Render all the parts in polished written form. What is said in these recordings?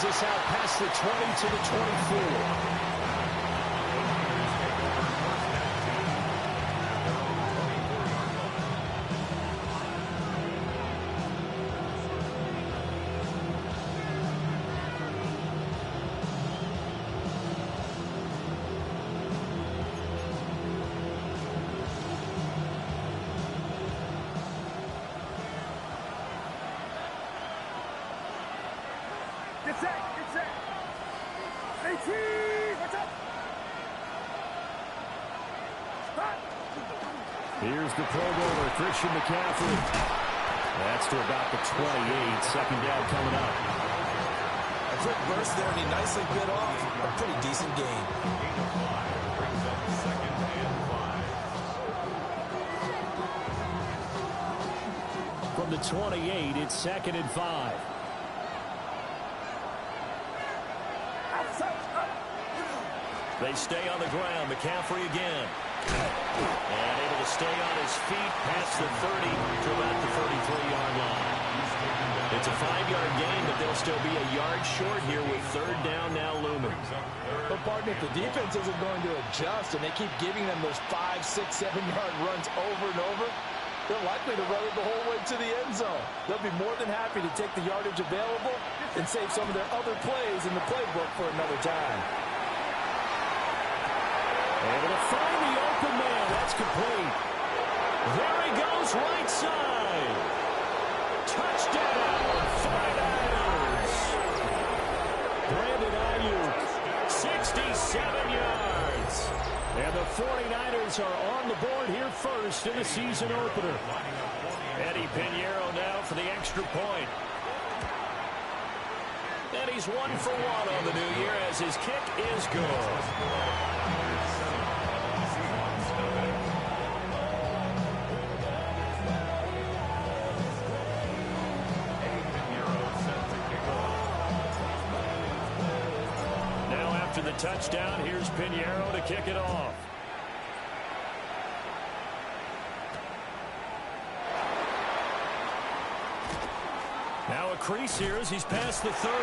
us out past the 20 to the 24. Get set! Get set! Stay Watch out! Stop! Here's the Pro Bowler, Christian McCaffrey. That's to about the 28. Second down coming up. A quick burst there, and he nicely bit off a pretty decent gain. From the 28, it's 2nd and 5. They stay on the ground. McCaffrey again. And able to stay on his feet past the 30 to about the 33-yard line. It's a 5-yard gain, but they'll still be a yard short here with 3rd down now looming. But, partner, if the defense isn't going to adjust and they keep giving them those 5, 6, 7-yard runs over and over, they're likely to run it the whole way to the end zone. They'll be more than happy to take the yardage available and save some of their other plays in the playbook for another time. Able to find the open man. That's complete. There he goes, right side. Touchdown, 49ers. Brandon Ayuk, 67 yards. And the 49ers are on the board here first in the season opener. Eddie Pinheiro now for the extra point. And he's 1 for 1 on the new year as his kick is good. The touchdown, here's Pinheiro to kick it off. Now a crease here as he's past the 30.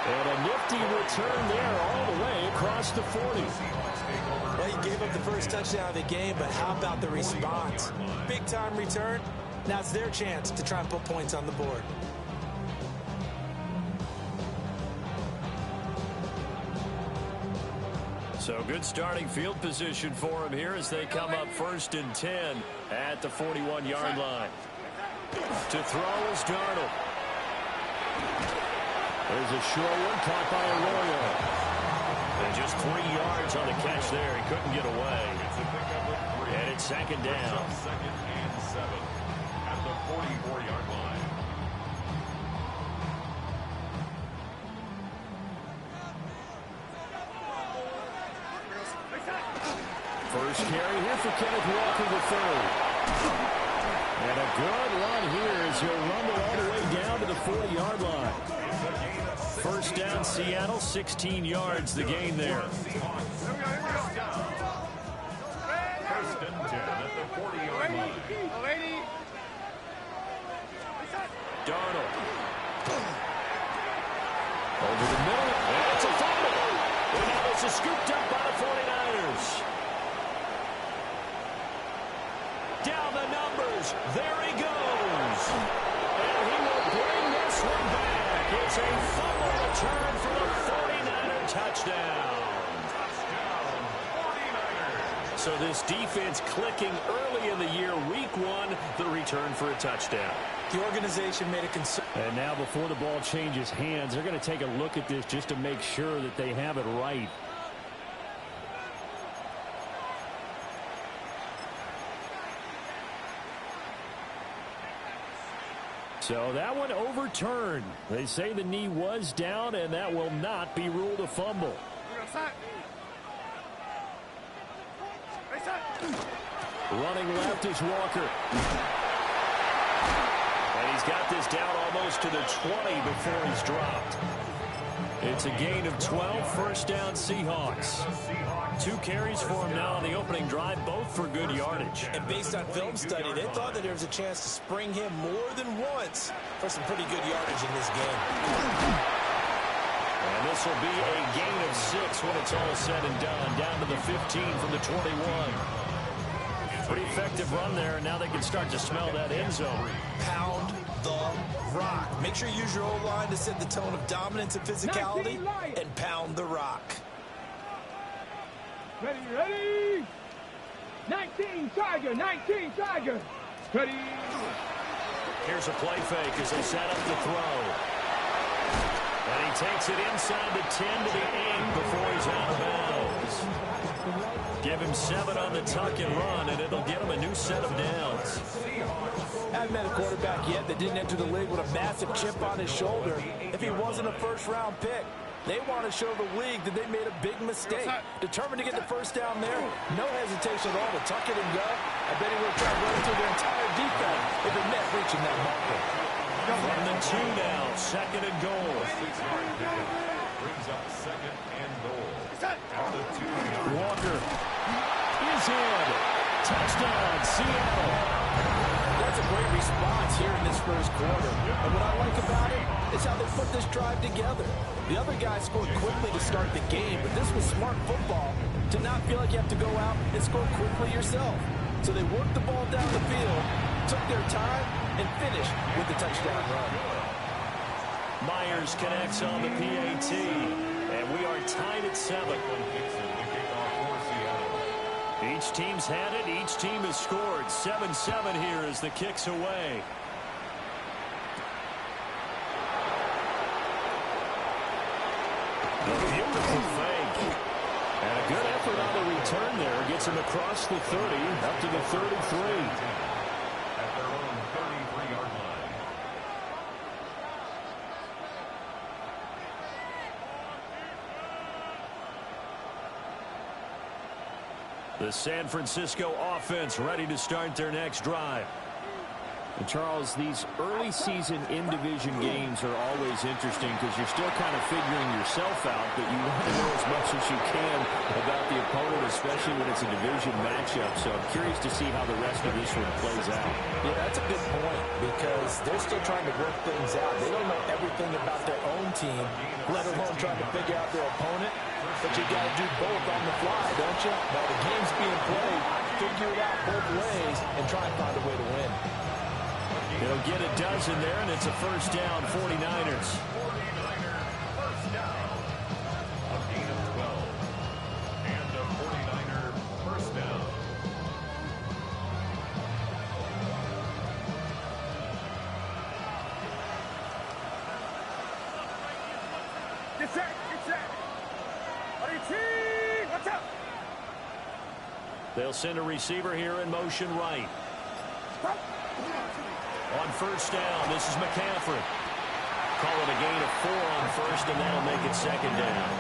And a nifty return there all the way across the 40. Well, he gave up the first touchdown of the game, but how about the response? Big-time return. Now it's their chance to try and put points on the board. So good starting field position for him here as they come up 1st and 10 at the 41-yard line. To throw is Darnold. There's a short one caught by Arroyo. And just 3 yards on the catch there. He couldn't get away. And it's 2nd down. 2nd and 7 at the 44-yard line. First carry here for Kenneth Walker III. And a good run here as he'll rumble all the way down to the 40-yard line. First down, Seattle, 16 yards the gain there. First and 10 at the 40-yard line. Darnold. Over the middle. And it's a fumble. And now this is scooped up by the 49ers. Down the numbers. There he goes. And he will bring this one back. It's a fumble return for the 49er touchdown. So this defense clicking early in the year, week 1, the return for a touchdown. The organization made a concern. And now before the ball changes hands, they're going to take a look at this just to make sure that they have it right. So that one overturned. They say the knee was down, and that will not be ruled a fumble. Running left is Walker. And he's got this down almost to the 20 before he's dropped. It's a gain of 12, first down Seahawks. 2 carries for him now on the opening drive, both for good yardage. And based on film study, they thought that there was a chance to spring him more than once for some pretty good yardage in this game. And this will be a gain of 6 when it's all said and done. Down to the 15 from the 21. Pretty effective run there, and now they can start to smell that end zone. Pound the rock. Make sure you use your O-line to set the tone of dominance and physicality, and pound the rock. Ready. 19 Tiger, 19 Tiger. Ready. Here's a play fake as they set up the throw. And he takes it inside the 10 to the 8 before he's out of bounds. Give him 7 on the tuck and run, and it'll get him a new set of downs. I haven't met a quarterback yet that didn't enter the league with a massive chip on his shoulder if he wasn't a first-round pick. They want to show the league that they made a big mistake. Determined to get the first down there, no hesitation at all to tuck it and go. I bet he would have tried running through their entire defense if it meant reaching that marker. From the 2 now, 2nd and goal. Brings up 2nd and goal. At the 2. Walker is in. Touchdown, Seattle. That's a great response here in this first quarter. And what I like about it is how they put this drive together. The other guys scored quickly to start the game, but this was smart football to not feel like you have to go out and score quickly yourself. So they worked the ball down the field, took their time, and finished with the touchdown run. Myers connects on the PAT, and we are tied at 7. Each team's had it. Each team has scored. 7-7 here as the kick's away. A beautiful fake. And a good effort on the return there. Gets him across the 30, up to the 33. At their own 33-yard line. The San Francisco offense ready to start their next drive. And Charles, these early season in-division games are always interesting because you're still kind of figuring yourself out, but you want to know as much as you can about the opponent, especially when it's a division matchup. So I'm curious to see how the rest of this one plays out. Yeah, that's a good point because they're still trying to work things out. They don't know everything about their own team, let alone trying to figure out their opponent. But you got to do both on the fly, don't you? While the game's being played, figure it out both ways and try and find a way to win. They'll get a dozen there, and it's a first down, 49ers. 49er first down. A gain of 12. And a 49er first down. Get set. Watch out. They'll send a receiver here in motion right. On first down, this is McCaffrey. Call it a gain of 4 on first, and that'll make it 2nd down.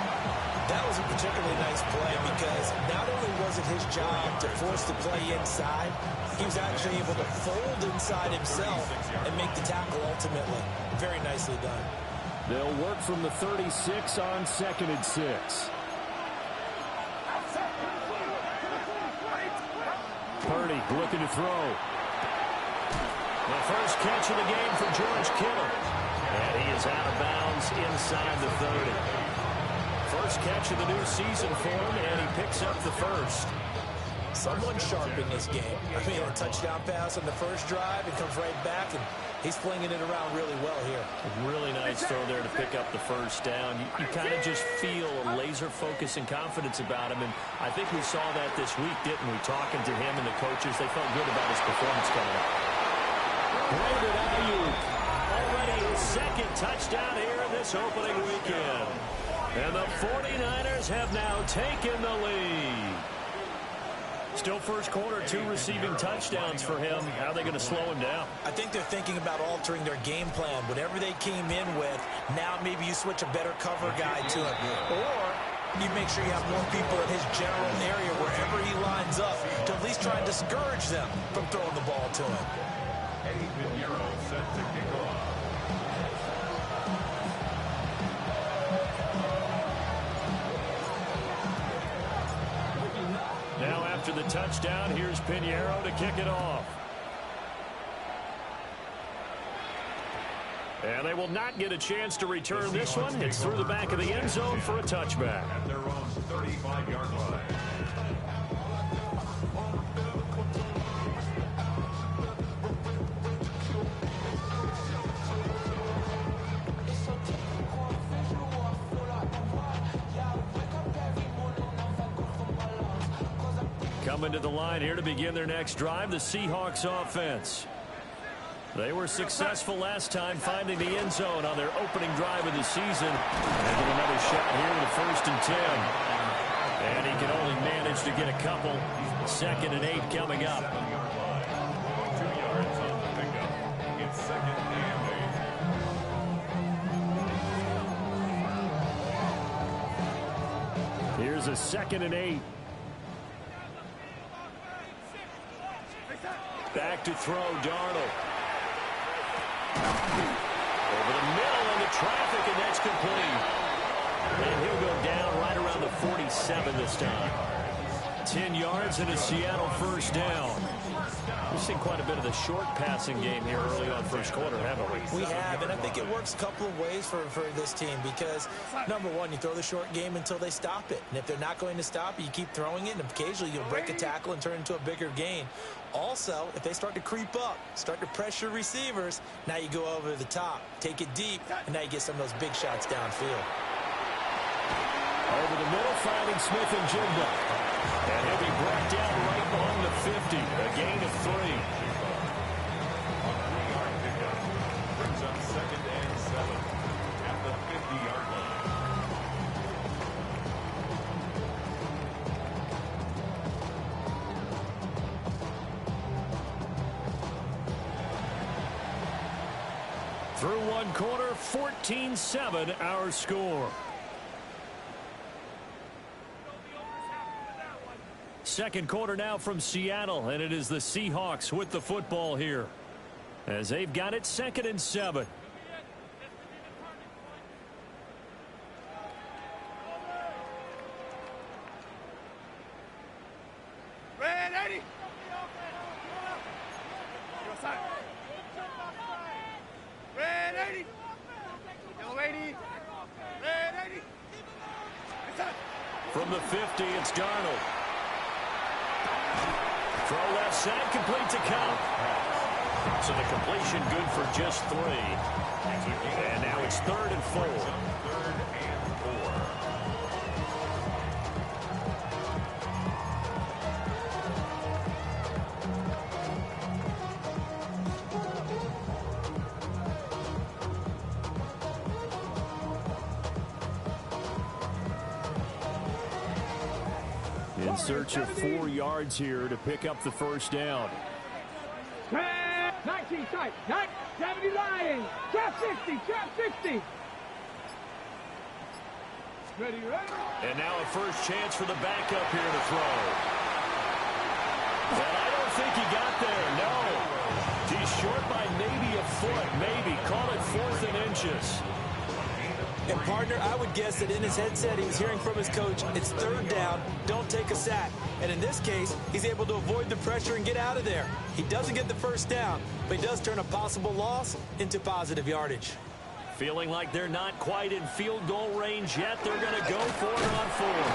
That was a particularly nice play because not only was it his job to force the play inside, he was actually able to fold inside himself and make the tackle ultimately. Very nicely done. They'll work from the 36 on 2nd and 6. Purdy looking to throw. The first catch of the game for George Kittle. And he is out of bounds inside the 30. First catch of the new season for him, and he picks up the first. Someone sharp in this game. I mean, a touchdown pass on the first drive, and comes right back, and he's flinging it around really well here. Really nice throw there to pick up the first down. You kind of just feel a laser focus and confidence about him, and I think we saw that this week, didn't we? Talking to him and the coaches, they felt good about his performance coming up. Brandon Ayuk, already his 2nd touchdown here this opening weekend. And the 49ers have now taken the lead. Still first quarter, 2 receiving touchdowns for him. How are they going to slow him down? I think they're thinking about altering their game plan. Whatever they came in with, now maybe you switch a better cover guy to him. Or you make sure you have more people in his general area wherever he lines up to at least try and discourage them from throwing the ball to him. Eddie Pinheiro set to kick off. Now after the touchdown, here's Pinheiro to kick it off. And they will not get a chance to return this one. It's through the back of the end zone for a touchback. At their own 35-yard line. Coming to the line here to begin their next drive, the Seahawks offense. They were successful last time finding the end zone on their opening drive of the season. And get another shot here with a 1st and 10. And he can only manage to get a couple. 2nd and 8 coming up. 2 yards on the pickup. It's 2nd and 8. Here's a 2nd and 8. Back to throw, Darnold. Over the middle into traffic, and that's complete. And he'll go down right around the 47 this time. 10 yards and a Seattle 1st down. We've seen quite a bit of the short passing game here early on 1st quarter, haven't we? We have, and I think it works a couple of ways for this team because, number one, you throw the short game until they stop it. And if they're not going to stop it, you keep throwing it, and occasionally you'll break a tackle and turn it into a bigger gain. Also, if they start to creep up, start to pressure receivers, now you go over the top, take it deep, and now you get some of those big shots downfield. Over the middle, finding Smith and Jigba. And he'll be brought down right on the 50. A gain of 3. On a 3-yard pickup. Brings up 2nd and 7 at the 50-yard line. Through 1 quarter, 14-7 our score. 2nd quarter now from Seattle, and it is the Seahawks with the football here as they've got it 2nd and 7. Red 80. Red 80. Yellow 80. Red 80. From the 50, it's Darnold. Throw left side, complete to Cobb. So the completion good for just 3. And now it's 3rd and 4. 3rd and 4. In search of 4 yards here to pick up the 1st down. 19 tight. 70 line. Trap 60. Trap 60. Ready, ready. And now a 1st chance for the backup here to throw. But I don't think he got there, no. He's short by maybe a foot, maybe. Call it 4th and inches. And, partner, I would guess that in his headset he was hearing from his coach, it's 3rd down, don't take a sack. And in this case, he's able to avoid the pressure and get out of there. He doesn't get the 1st down, but he does turn a possible loss into positive yardage. Feeling like they're not quite in field goal range yet. They're going to go for it on 4th.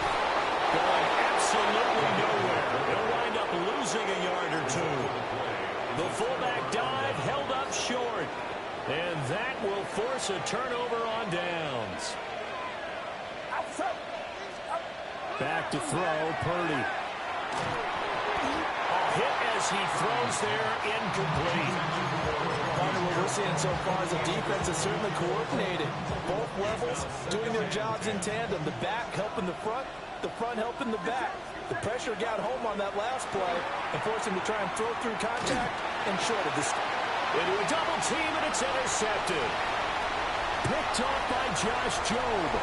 Going absolutely nowhere. They'll wind up losing a yard or 2. The fullback dive held up short. And that will force a turnover on downs. Back to throw, Purdy. A hit as he throws there, incomplete. What we're seeing so far is the defense is certainly coordinated. Both levels doing their jobs in tandem. The back helping the front helping the back. The pressure got home on that last play and forced him to try and throw through contact and short of this. Into a double team, and it's intercepted. Picked off by Josh Jobe.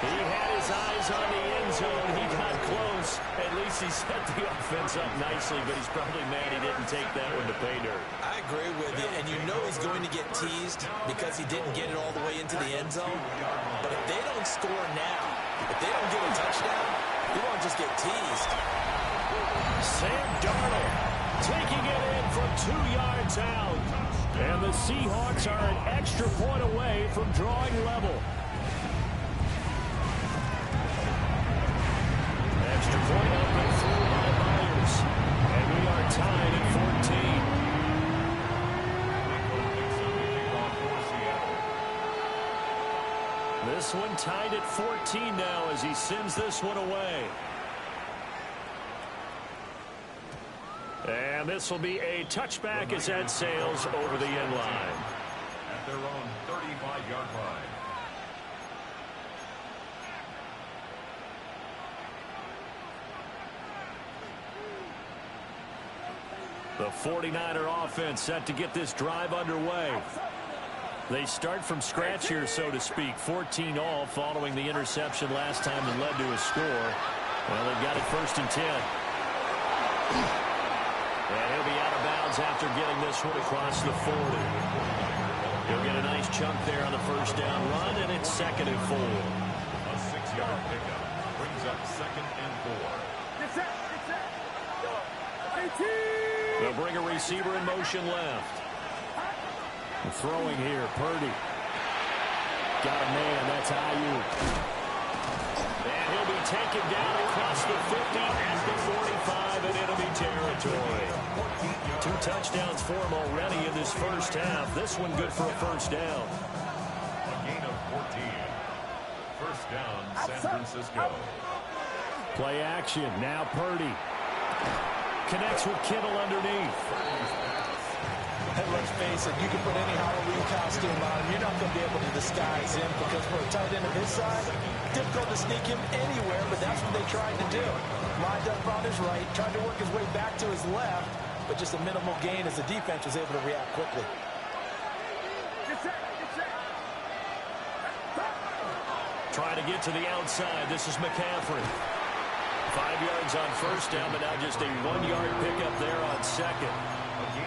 He had his eyes on the end zone. He got close. At least he set the offense up nicely, but he's probably mad he didn't take that one to pay dirt. I agree with you, and you know he's going to get teased because he didn't get it all the way into the end zone. But if they don't score now, if they don't get a touchdown, he won't just get teased. Sam Darnold taking it in from 2 yards out. And the Seahawks are an extra point away from drawing level. Extra point up and through by Myers. And we are tied at 14. This one tied at 14 now as he sends this one away. And this will be a touchback as that sails over the end line. At their own 35-yard line. The 49er offense set to get this drive underway. They start from scratch here, so to speak. 14 all following the interception last time that led to a score. Well, they've got it 1st and 10. And he'll be out of bounds after getting this one across the 40. He'll get a nice chunk there on the first down run, and it's 2nd and 4. A 6-yard pickup brings up 2nd and 4. They'll bring a receiver in motion left. Throwing here, Purdy. Got a man, that's Ayuk. And he'll be taken down across the 50 at the 45 in enemy territory. 2 touchdowns for him already in this first half. This one good for a first down. A gain of 14. First down, San Francisco. Play action, now Purdy. Connects with Kittle underneath. And let's face it, you can put any Halloween costume on, you're not going to be able to disguise him because for a tight end of his size, difficult to sneak him anywhere, but that's what they tried to do. Lined up on his right, tried to work his way back to his left, but just a minimal gain as the defense was able to react quickly. Trying to get to the outside. This is McCaffrey. 5 yards on first down, but now just a 1-yard pickup there on second.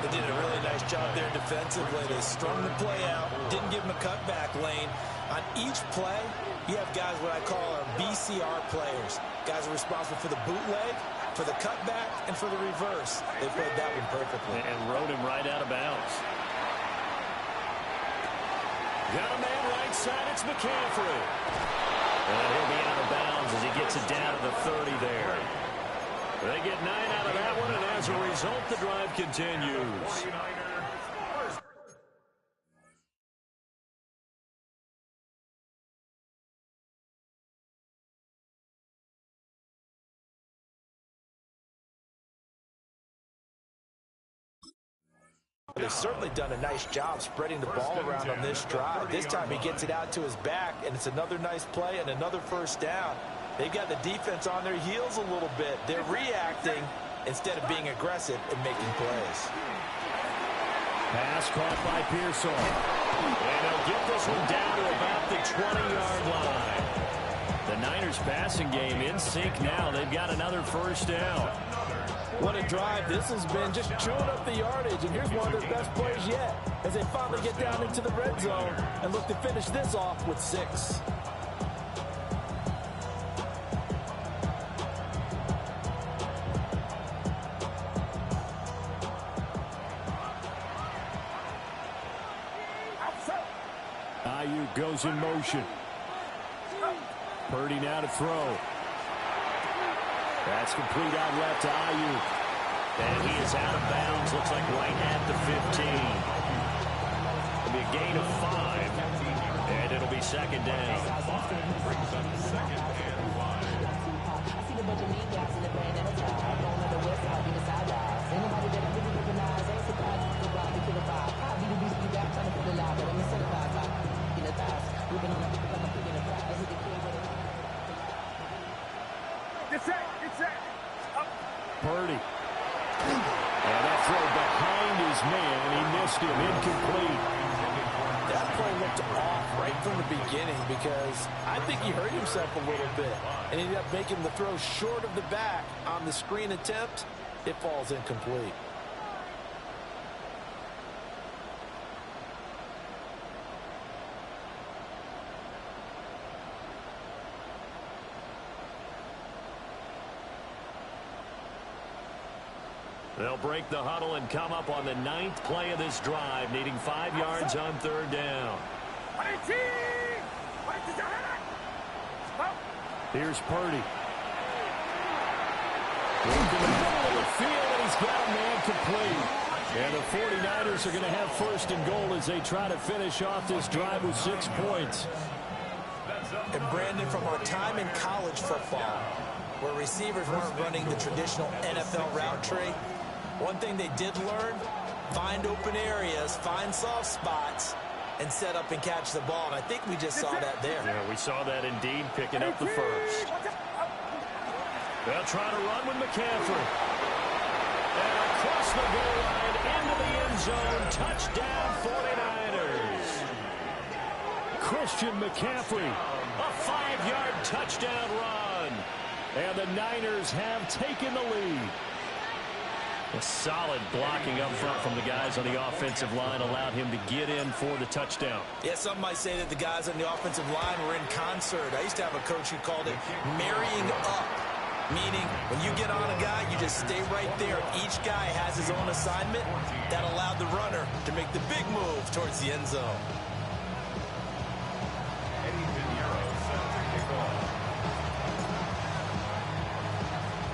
They did a really nice job there defensively. They strung the play out, didn't give him a cutback lane. On each play, you have guys what I call our BCR players. Guys are responsible for the bootleg, for the cutback, and for the reverse. They played that one perfectly. And rode him right out of bounds. Got a man right side, it's McCaffrey. And he'll be out of bounds as he gets it down to the 30 there. They get 9 out of that one, and as a result, the drive continues. They've certainly done a nice job spreading the ball around on this drive. This time he gets it out to his back, and it's another nice play and another first down. They've got the defense on their heels a little bit. They're reacting instead of being aggressive and making plays. Pass caught by Pearsall. And he'll get this one down to about the 20-yard line. The Niners passing game in sync now. They've got another first down. What a drive this has been, just chewing up the yardage. And here's one of their best plays yet as they finally get down into the red zone and look to finish this off with 6. Ayuk goes in motion. Purdy now to throw. That's complete out left to Ayuk. And he is out of bounds. Looks like right at the 15. It'll be a gain of 5. And it'll be second down. Brings up 2nd and 5. Purdy. And that throw behind his man. He missed him. Incomplete. That play looked off right from the beginning because I think he hurt himself a little bit and ended up making the throw short of the back on the screen attempt. It falls incomplete. They'll break the huddle and come up on the 9th play of this drive, needing 5 yards on 3rd down. Here's Purdy. Into the middle of the field, and he's got a man complete. And the 49ers are going to have 1st and goal as they try to finish off this drive with 6 points. And Brandon, from our time in college football, where receivers weren't running the traditional NFL route tree, one thing they did learn, find open areas, find soft spots, and set up and catch the ball. And I think we just saw that there. Yeah, we saw that indeed, picking up the 1st. They'll try to run with McCaffrey. And across the goal line, into the end zone, touchdown 49ers. Christian McCaffrey, a 5-yard touchdown run. And the Niners have taken the lead. A solid blocking up front from the guys on the offensive line allowed him to get in for the touchdown. Yeah, some might say that the guys on the offensive line were in concert. I used to have a coach who called it marrying up, meaning when you get on a guy, you just stay right there. Each guy has his own assignment. That allowed the runner to make the big move towards the end zone.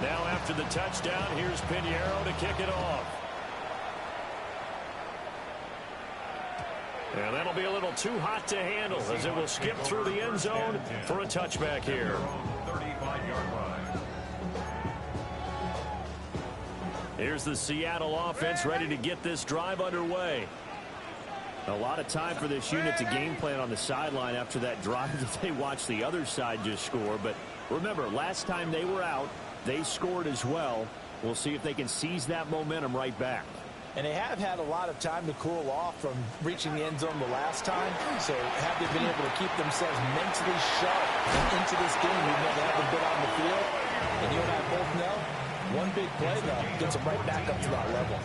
Now after the touchdown, here's Pinheiro to kick it off. And that'll be a little too hot to handle as it will skip through the end zone for a touchback here. 35-yard line. Here's the Seattle offense ready to get this drive underway. A lot of time for this unit to game plan on the sideline after that drive that they watched the other side just score. But remember, last time they were out, they scored as well. We'll see if they can seize that momentum right back. And they have had a lot of time to cool off from reaching the end zone the last time. So have they been able to keep themselves mentally sharp and into this game, even though they haven't been on the field? And you and I both know, one big play, though, gets them right back up to that level.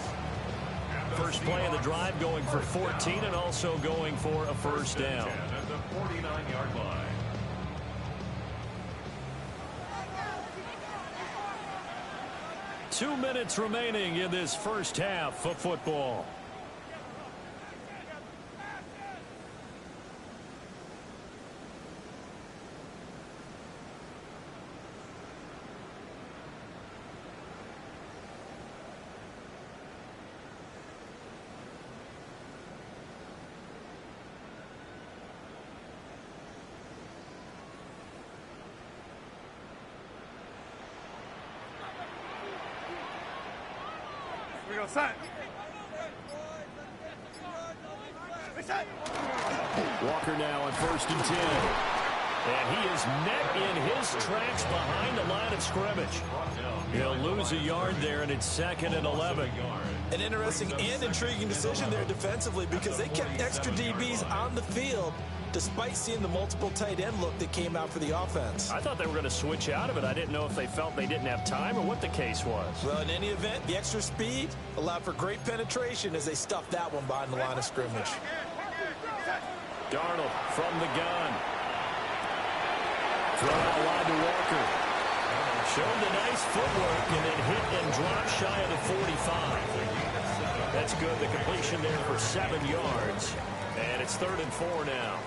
First play of the drive going for 14 and also going for a 1st down. At the 49-yard line. 2 minutes remaining in this first half of football. We go set. Walker now on 1st and 10. And he is met in his tracks behind the line of scrimmage. He'll lose a yard there, and it's 2nd and 11. An interesting and intriguing decision there defensively because they kept extra DBs on the field despite seeing the multiple tight end look that came out for the offense. I thought they were going to switch out of it. I didn't know if they felt they didn't have time or what the case was. Well, in any event, the extra speed allowed for great penetration as they stuffed that one behind the line of scrimmage. Darnold from the gun. Throw out wide to Walker. Showed the nice footwork and then hit and dropped shy of the 45. That's good. The completion there for 7 yards. And it's 3rd and 4 now.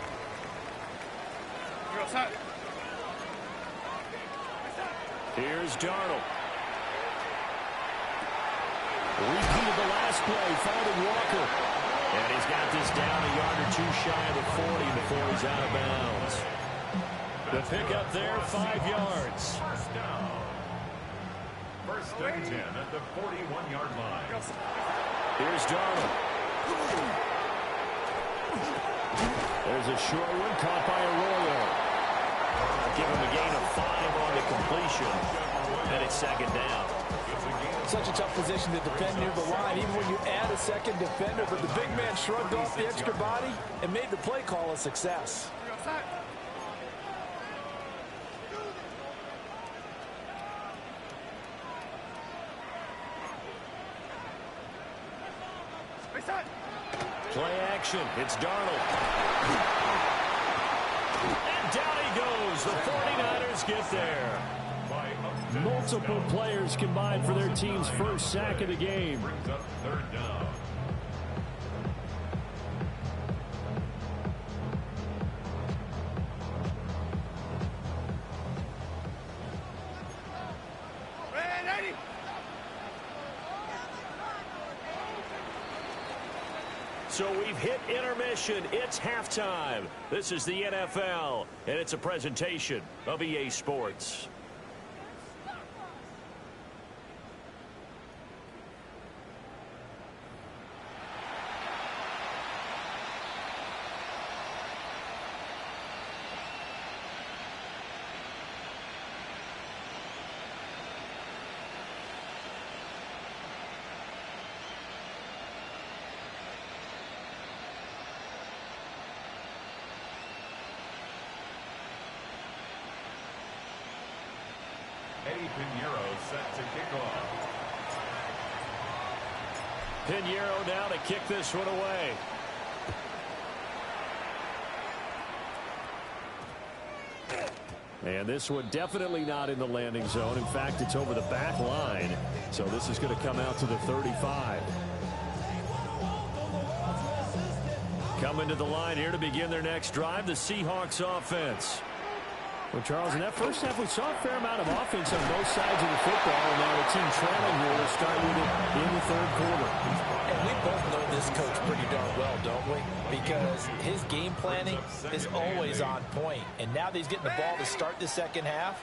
Here's Darnold. Repeat of the last play, finding Walker. And he's got this down a yard or 2 shy of the 40 before he's out of bounds. The pickup there, 5 yards. First down. 1st and 10 at the 41-yard line. Here's Darnold. There's a short one caught by Arroyo. Give him a gain of 5 on the completion. And it's 2nd down. Such a tough position to defend near the line, even when you add a second defender. But the big man shrugged off the extra body and made the play call a success. Play action. It's Darnold. And down he goes. The 49ers get there. Multiple players combined for their team's first sack of the game. Brings up third down. So we've hit intermission. It's halftime. This is the NFL, and it's a presentation of EA Sports. Set to kick off. Pinheiro now to kick this one away. And this one definitely not in the landing zone. In fact, it's over the back line. So this is going to come out to the 35. Coming to the line here to begin their next drive, the Seahawks offense. Well, Charles, in that first half, we saw a fair amount of offense on both sides of the football, and now the team trailing here to start with it in the third quarter. And we both know this coach pretty darn well, don't we? Because his game planning is always on point. And now that he's getting the ball to start the second half,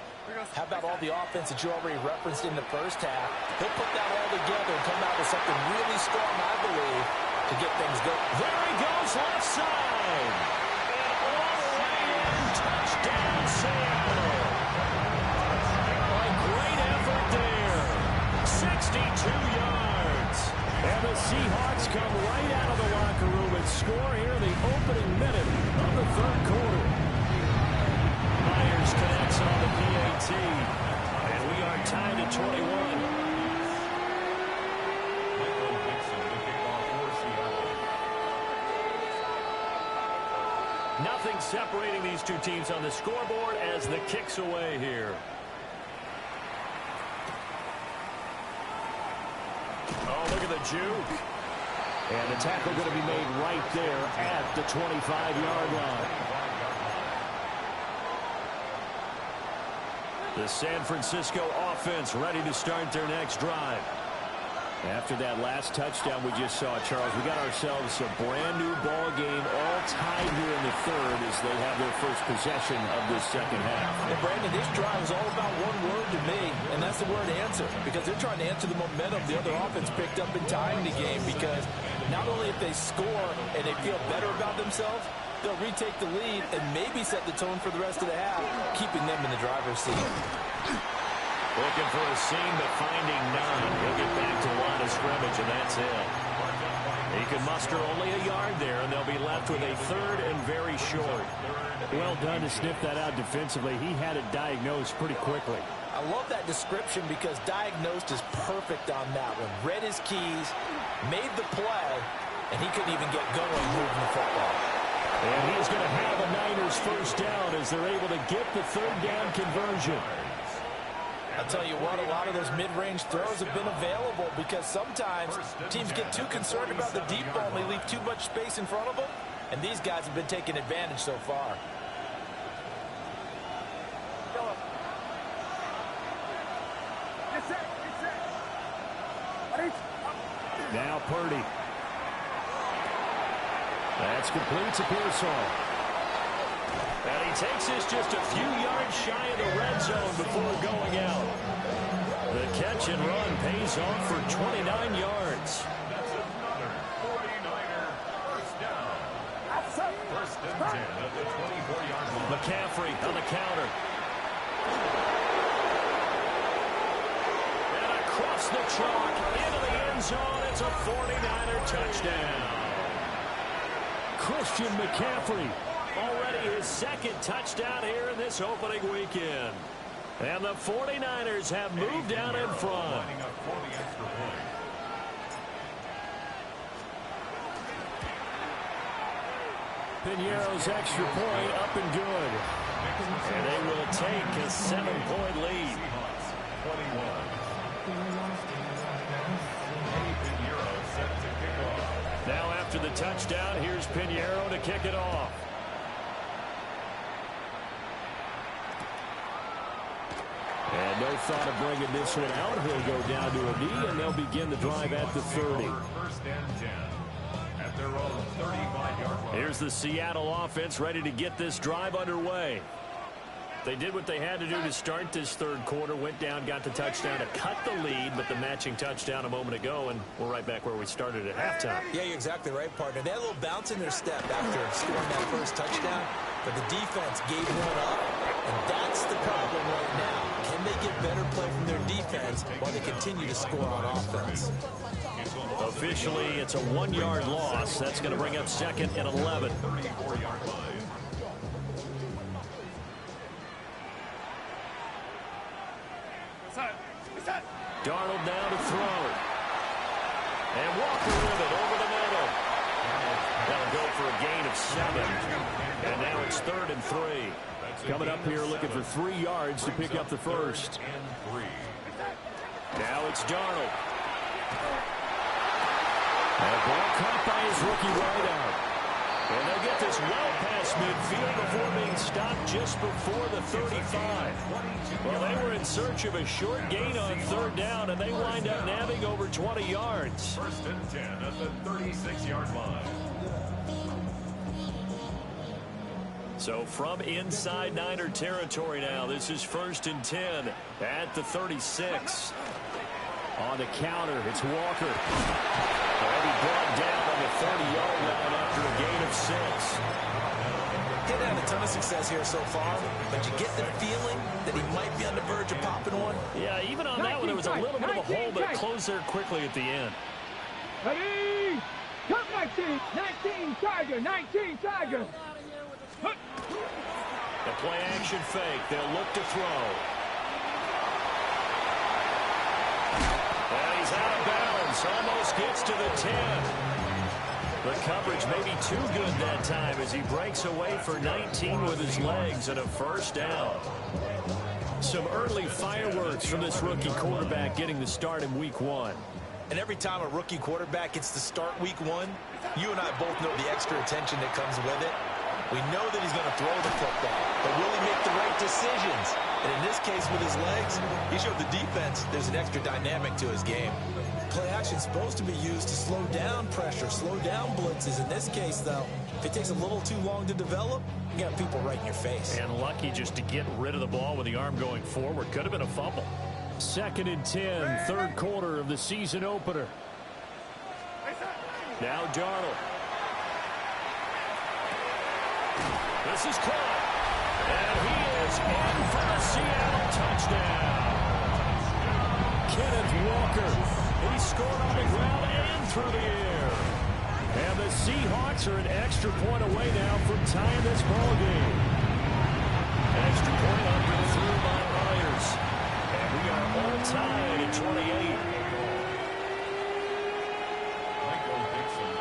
how about all the offense that you already referenced in the first half? He'll put that all together and come out with something really strong, I believe, to get things going. There he goes, left side. And all the way in, touchdown, Seattle. A great effort there. 62 yards. And the Seahawks come right out of the locker room and score here in the opening minute of the third quarter. Myers connects on the PAT. And we are tied at 21. Nothing separating these two teams on the scoreboard as the kick's away here. Oh, look at the juke. And the tackle going to be made right there at the 25-yard line. The San Francisco offense ready to start their next drive. After that last touchdown we just saw, Charles, we got ourselves a brand-new ball game, all tied here in the third as they have their first possession of this second half. And, Brandon, this drive is all about one word to me, and that's the word answer, because they're trying to answer the momentum the other offense picked up in tying the game, because not only if they score and they feel better about themselves, they'll retake the lead and maybe set the tone for the rest of the half, keeping them in the driver's seat. Looking for a seam, but finding none. He'll get back to line of scrimmage, and that's it. He can muster only a yard there, and they'll be left with a third and very short. Well done to sniff that out defensively. He had it diagnosed pretty quickly. I love that description because diagnosed is perfect on that one. Read his keys, made the play, and he couldn't even get going moving the football. And he's going to have a Niners first down as they're able to get the third down conversion. I'll tell you what, a lot of those mid-range throws have been available because sometimes teams get too concerned about the deep ball and they leave too much space in front of them, and these guys have been taking advantage so far. Now Purdy. That's complete to Pearsall. And he takes this just a few yards shy of the red zone before going out. The catch and run pays off for 29 yards. That's another 49er first down. First and 10 at the 24-yard line. McCaffrey on the counter. And across the chalk into the end zone. It's a 49er touchdown. Christian McCaffrey. Already his second touchdown here in this opening weekend. And the 49ers have moved out in front. Lining up for the extra point. Pinheiro's extra point up and good. And they will take a 7-point lead. touchdown. Here's Pinheiro to kick it off. And no thought of bringing this one out. He'll go down to a knee, and they'll begin the drive at the 30. First and 10 at their own 35-yard line. Here's the Seattle offense ready to get this drive underway. They did what they had to do to start this third quarter, went down, got the touchdown to cut the lead, but the matching touchdown a moment ago, and we're right back where we started at halftime. Yeah, you're exactly right, partner. They had a little bounce in their step after scoring that first touchdown, but the defense gave one up, and that's the problem right now. Can they get better play from their defense while they continue to score on offense? Officially, it's a 1-yard loss. That's going to bring up second and 11. 34-yard line. Darnold now to throw. And Walker with it over the middle. That'll go for a gain of 7. And now it's 3rd and 3. Coming up here looking for 3 yards to pick up the first. Now it's Darnold. And ball caught by his rookie wideout. And they'll get this well past midfield before being stopped just before the 35. Well, they were in search of a short gain on 3rd down, and they wind up nabbing over 20 yards. First and 10 at the 36-yard line. So from inside Niner territory now, this is 1st and 10 at the 36. On the counter, it's Walker. He'll be brought down on the 30-yard line after a gain of 6. Didn't have a ton of success here so far, but you get the feeling that he might be on the verge of popping one. Yeah, even on that one, there was a little bit of a hole, but it closed there quickly at the end. Ready? Come 19, 19 Tiger, 19 Tiger. The play action fake. They'll look to throw. And he's out of bounds. Almost gets to the 10. The coverage may be too good that time as he breaks away for 19 with his legs and a first down. Some early fireworks from this rookie quarterback getting the start in week 1. And every time a rookie quarterback gets to start week 1, you and I both know the extra attention that comes with it. We know that he's going to throw the football, but will he make the right decisions? And in this case, with his legs, he showed the defense there's an extra dynamic to his game. Play action's supposed to be used to slow down pressure, slow down blitzes. In this case, though, if it takes a little too long to develop, you got people right in your face. And lucky just to get rid of the ball with the arm going forward. Could have been a fumble. 2nd and 10, third quarter of the season opener. Now Darnold. This is caught. And he is in for a Seattle touchdown. Kenneth Walker. He scored on the ground and through the air. And the Seahawks are an extra point away now from tying this ball game. Extra point underthrew by Myers. And we are all tied at 28.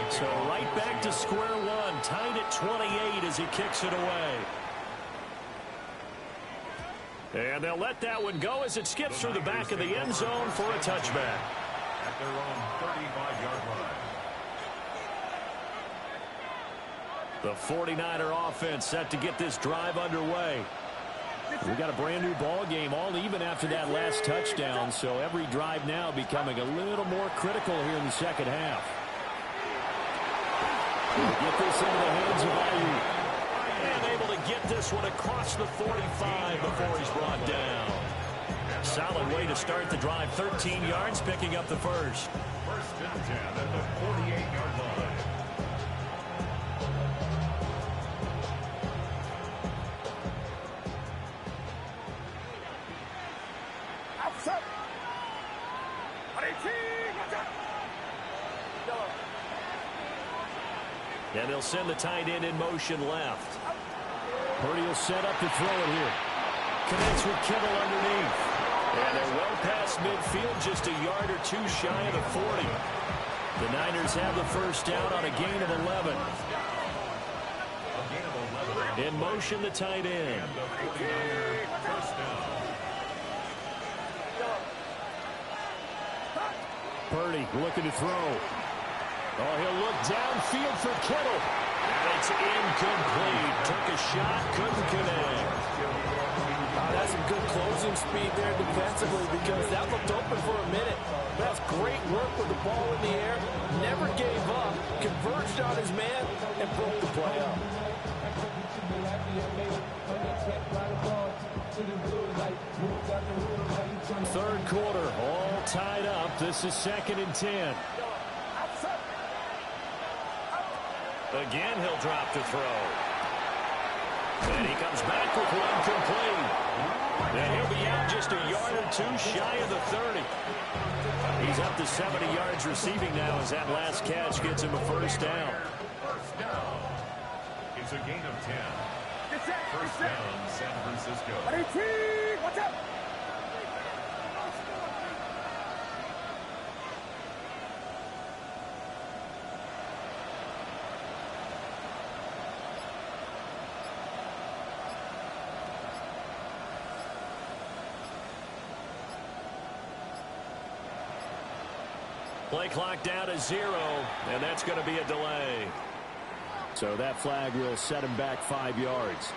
So right back to square one, tied at 28 as he kicks it away. And they'll let that one go as it skips through the back of the end zone for a touchback. At their own 35-yard line. The 49er offense set to get this drive underway. We got a brand new ball game, all even after that last touchdown, so every drive now becoming a little more critical here in the second half. Get this into the hands of Ayuk. And able to get this one across the 45 before he's brought down. Solid way to start the drive. 13 yards, picking up the first. First and 10 at the 48-yard line. Outside. And they'll send the tight end in motion left. Purdy will set up to throw it here. Connects with Kittle underneath. And they're well past midfield, just a yard or two shy of the 40. The Niners have the first down on a gain of 11. In motion, the tight end. Purdy looking to throw. Oh, he'll look downfield for Kittle. And it's incomplete. Took a shot, couldn't connect. That's some good closing speed there defensively because that looked open for a minute. That's great work with the ball in the air. Never gave up. Converged on his man and broke the play up. Third quarter, all tied up. This is 2nd and 10. Again, he'll drop to throw. And he comes back with one complete. And he'll be out just a yard or two shy of the 30. He's up to 70 yards receiving now as that last catch gets him a first down. First down. It's a gain of 10. First down, San Francisco. What's up? Play clock down to 0, and that's going to be a delay. So that flag will set him back 5 yards.